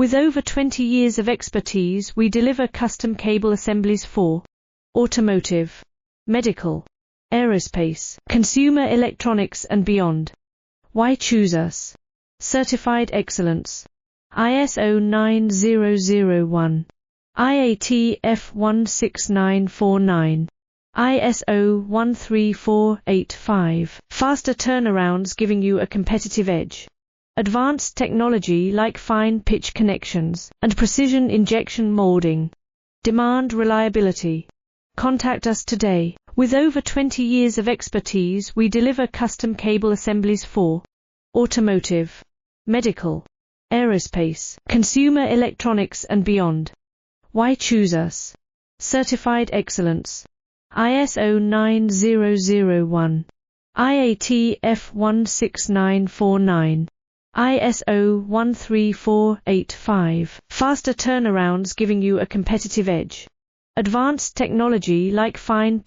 With over 20 years of expertise, we deliver custom cable assemblies for automotive, medical, aerospace, consumer electronics and beyond. Why choose us? Certified excellence. ISO 9001. IAT F16949. ISO 13485. Faster turnarounds giving you a competitive edge. Advanced technology like fine pitch connections and precision injection molding. Demand reliability. Contact us today. With over 20 years of expertise, we deliver custom cable assemblies for automotive, medical, aerospace, consumer electronics and beyond. Why choose us? Certified excellence. ISO 9001. IAT F16949. ISO 13485. Faster turnarounds giving you a competitive edge. Advanced technology like fine